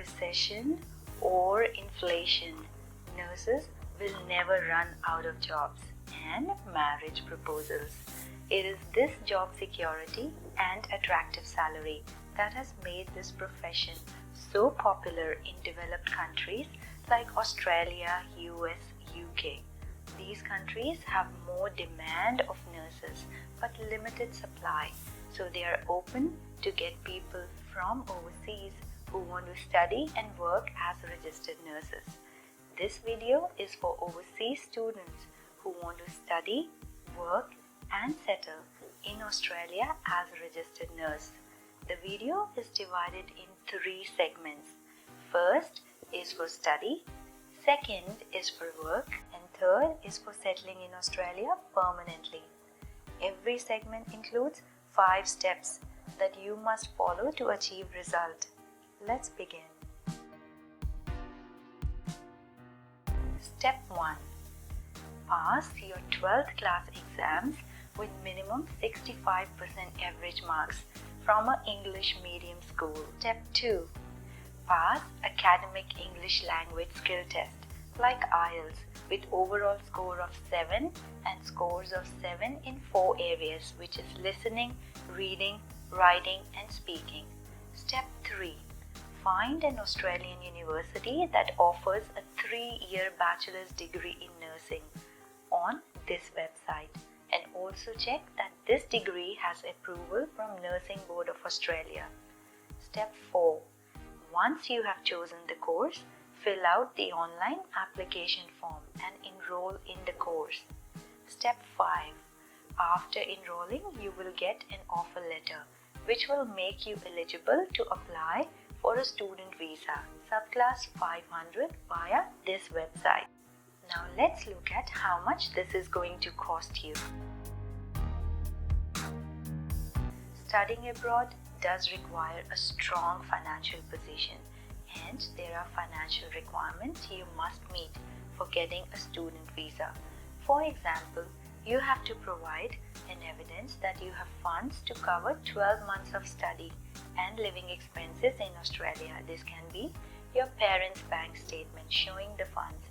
recession or inflation, nurses will never run out of jobs and marriage proposals. It is this job security and attractive salary that has made this profession so popular in developed countries like Australia, US, UK. These countries have more demand of nurses but limited supply, so they are open to get people from overseas who want to study and work as registered nurses. This video is for overseas students who want to study, work and settle in Australia as a registered nurse. The video is divided in 3 segments. First is for study, second is for work, and third is for settling in Australia permanently. Every segment includes 5 steps that you must follow to achieve result. Let's begin. Step 1. Pass your 12th class exams with minimum 65% average marks from an English medium school. Step 2. Pass academic English language skill test like IELTS with overall score of 7 and scores of 7 in 4 areas, which is listening, reading, writing and speaking. Step 3. Find an Australian university that offers a 3-year bachelor's degree in nursing on this website, and also check that this degree has approval from Nursing Board of Australia. Step 4. Once you have chosen the course, fill out the online application form and enroll in the course. Step 5. After enrolling, you will get an offer letter which will make you eligible to apply for a student visa, subclass 500 via this website. Now let's look at how much this is going to cost you. Studying abroad does require a strong financial position, and there are financial requirements you must meet for getting a student visa. For example, you have to provide an evidence that you have funds to cover 12 months of study and living expenses in Australia. This can be your parents' bank statement showing the funds.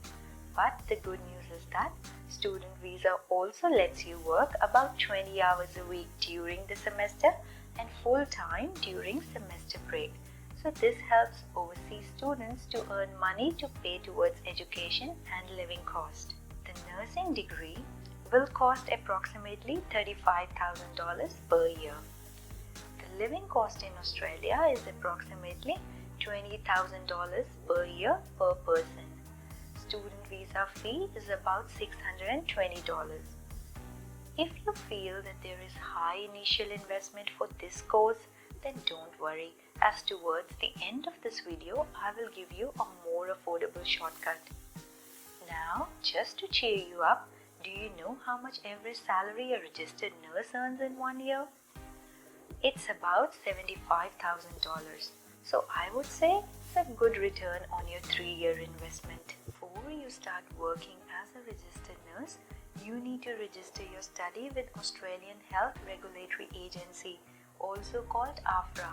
But the good news is that student visa also lets you work about 20 hours a week during the semester and full time during semester break. So this helps overseas students to earn money to pay towards education and living cost. The nursing degree will cost approximately $35,000 per year. The living cost in Australia is approximately $20,000 per year per person. Student visa fee is about $620. If you feel that there is high initial investment for this course, then don't worry, as towards the end of this video, I will give you a more affordable shortcut. Now, just to cheer you up, do you know how much average salary a registered nurse earns in 1 year? It's about $75,000. So I would say it's a good return on your 3-year investment. Before you start working as a registered nurse, you need to register your study with Australian Health Regulatory Agency, also called AFRA,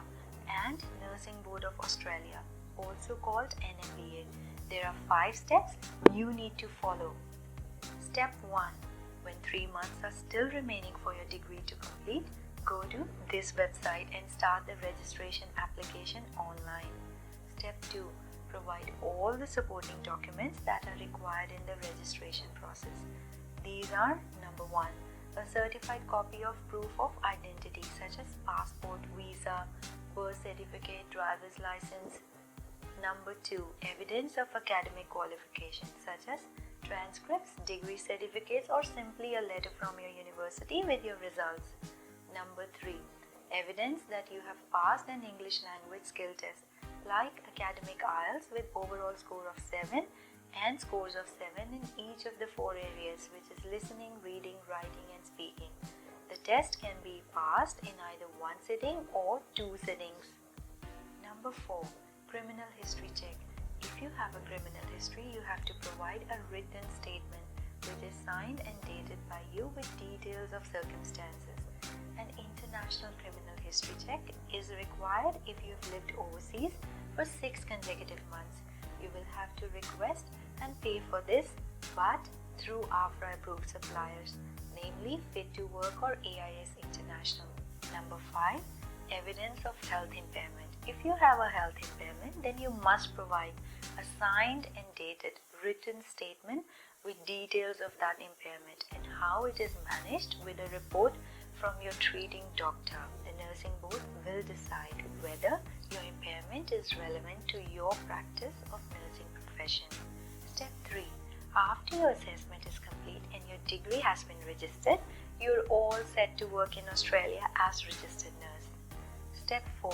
and Nursing Board of Australia, also called NMBA. There are 5 steps you need to follow. Step 1. When 3 months are still remaining for your degree to complete, go to this website and start the registration application online. Step 2. Provide all the supporting documents that are required in the registration process. These are: number 1. A certified copy of proof of identity such as passport, visa, birth certificate, driver's license. Number 2. Evidence of academic qualifications such as transcripts, degree certificates, or simply a letter from your university with your results. Number 3. Evidence that you have passed an English language skill test like academic IELTS with overall score of 7 and scores of 7 in each of the 4 areas, which is listening, reading, writing and speaking. The test can be passed in either 1 sitting or 2 sittings. Number 4. Criminal history check. If you have a criminal history, you have to provide a written statement which is signed and dated by you with details of circumstances. An international criminal history check is required if you've lived overseas for 6 consecutive months. You will have to request and pay for this, but through AFRA-approved suppliers, namely Fit to Work or AIS International. Number 5. Evidence of health impairment. If you have a health impairment, then you must provide a signed and dated written statement with details of that impairment and how it is managed with a report from your treating doctor. The nursing board will decide whether your impairment is relevant to your practice of nursing profession. Step 3. After your assessment is complete and your degree has been registered, you're all set to work in Australia as registered nurse. Step 4.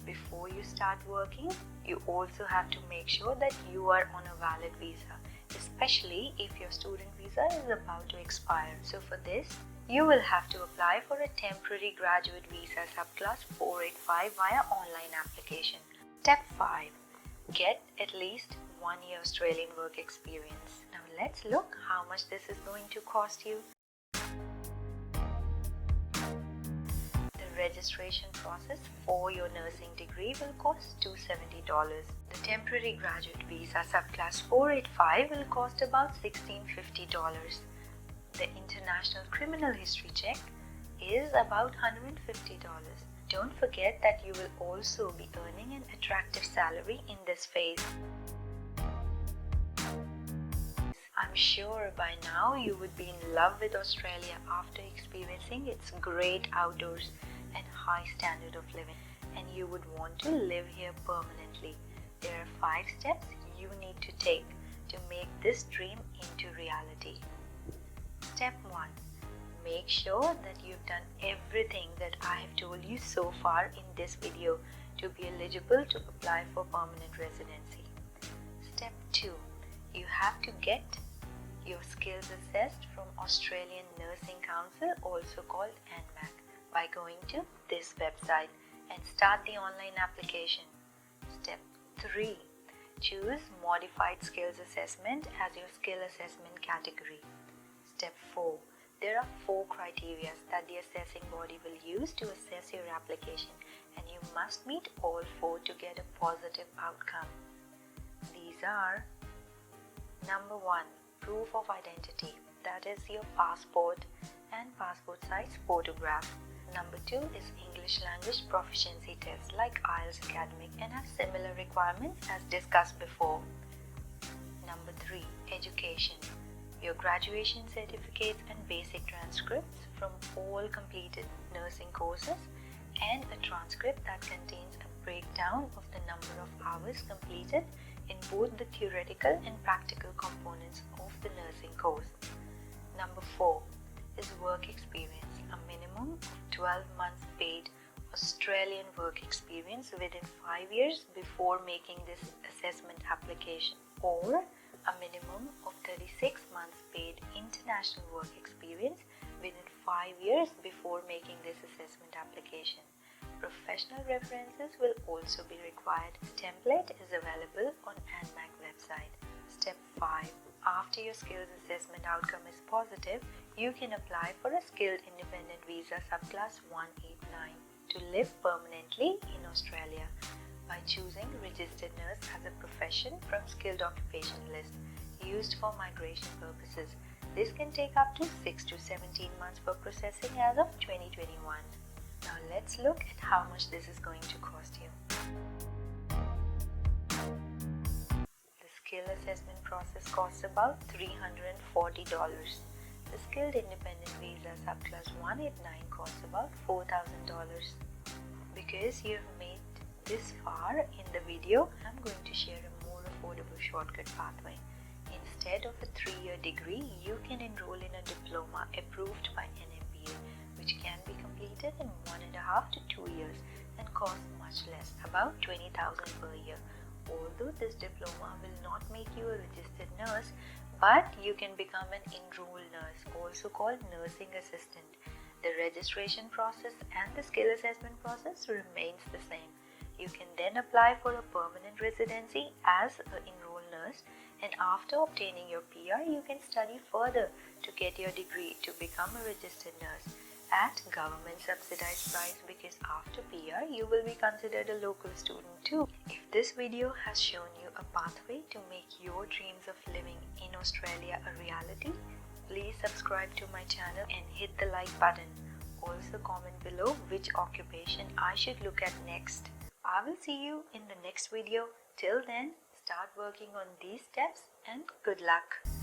Before you start working, you also have to make sure that you are on a valid visa, especially if your student visa is about to expire. So for this, you will have to apply for a temporary graduate visa subclass 485 via online application. Step 5. Get at least 1 year Australian work experience. Now let's look how much this is going to cost you. The registration process for your nursing degree will cost $270. The temporary graduate visa subclass 485 will cost about $1,650. The international criminal history check is about $150. Don't forget that you will also be earning an attractive salary in this phase. I'm sure by now you would be in love with Australia after experiencing its great outdoors and high standard of living, and you would want to live here permanently. There are 5 steps you need to take to make this dream into reality. Step 1. Make sure that you've done everything that I have told you so far in this video to be eligible to apply for permanent residency. Step 2. You have to get your skills assessed from Australian Nursing Council, also called ANMAC, by going to this website and start the online application. Step 3. Choose Modified Skills Assessment as your skill assessment category. Step 4. There are 4 criteria that the assessing body will use to assess your application, and you must meet all 4 to get a positive outcome. These are: Number 1. Proof of identity, that is your passport and passport size photograph. Number 2 is English language proficiency test like IELTS Academic and have similar requirements as discussed before. Number 3. Education, your graduation certificates and basic transcripts from all completed nursing courses, and a transcript that contains a breakdown of the number of hours completed in both the theoretical and practical components of the nursing course. Number 4 is work experience, a minimum of 12 months paid Australian work experience within 5 years before making this assessment application, or a minimum of 36 months paid international work experience within 5 years before making this assessment application. Professional references will also be required. The template is available on ANMAC website. Step 5. After your skills assessment outcome is positive, you can apply for a skilled independent visa subclass 189 to live permanently in Australia by choosing registered nurse as a profession from skilled occupation list used for migration purposes. This can take up to 6 to 17 months for processing as of 2021. Now let's look at how much this is going to cost you. The skill assessment process costs about $340. The skilled independent visa subclass 189 costs about $4,000. Because you have made this far in the video, I'm going to share a more affordable shortcut pathway. Instead of a 3-year degree, you can enroll in a diploma approved by NMBA, which can be completed in 1.5 to 2 years and cost much less, about $20,000 per year. Although this diploma will not make you a registered nurse, but you can become an enrolled nurse, also called nursing assistant. The registration process and the skill assessment process remains the same. You can then apply for a permanent residency as an enrolled nurse, and after obtaining your PR, you can study further to get your degree to become a registered nurse. at government subsidized price, because after PR you will be considered a local student too. If this video has shown you a pathway to make your dreams of living in Australia a reality, please subscribe to my channel and hit the like button. Also comment below which occupation I should look at next. I will see you in the next video. Till then, start working on these steps and good luck.